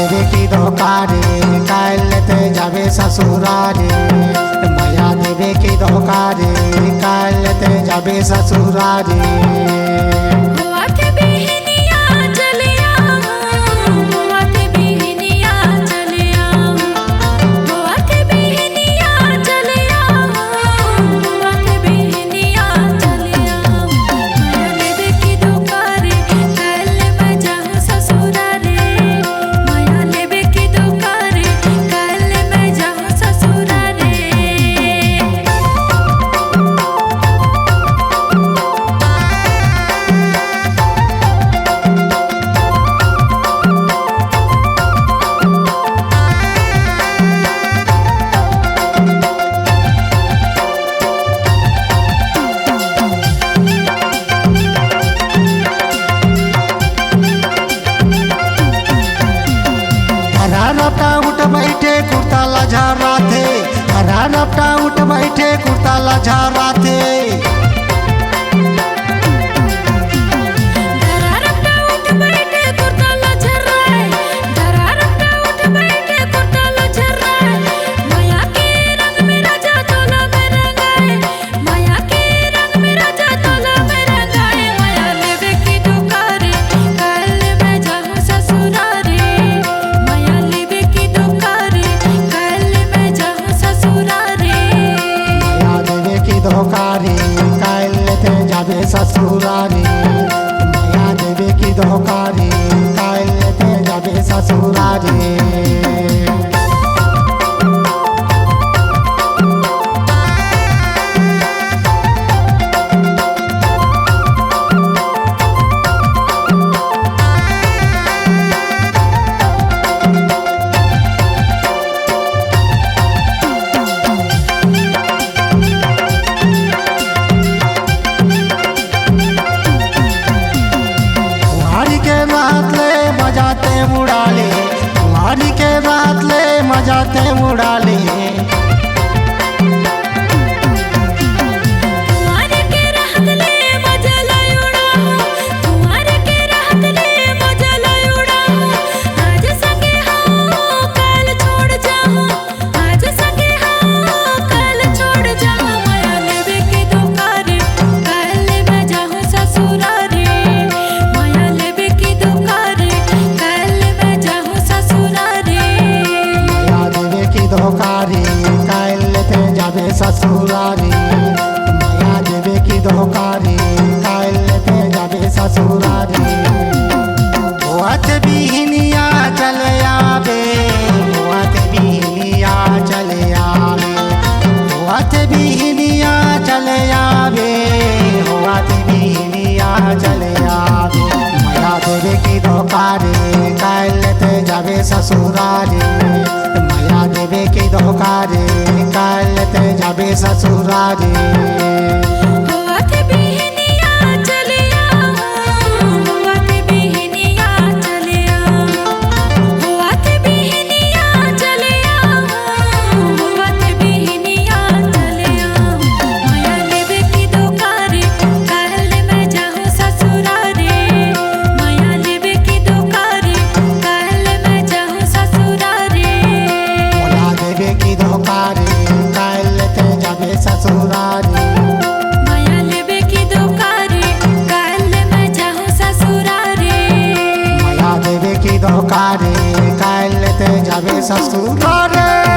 देवे की धोखारे कालते जाबे ससुरारे माया देवे की धोखारे कालते जाबे ससुरारे। रपटा उठ बैठे कुर्ता लझारा थे, हरा रपटा उठ बैठे कुर्ता लझारा थे। धोखारे कालते जाबे ससुरारे माया देवे की धोखारे कालते जाबे ससुरारे। मजाते मुड़ाले तुम्हारी के रात ले मजाते मुड़ाले। धोखारे कालते जाबे ससुरारे माया देवे की धोखारे कालते जाबे ससुरारे। होत बिहनिया चले आवे होत बिहनिया चले आवे होत बिहनिया चले आवे होत बिहनिया चले आवे। माया देवे की धोखारे कालते जाबे ससुरारे माया देवे की धोखारे कालते जाबे ससुरारे। धोखारे कालते जाबे ससुरारे माया लेबे की धोखारे काल मैं जाऊं ससुरारे। माया देवे की धोखारे कालते जाबे ससुरारे।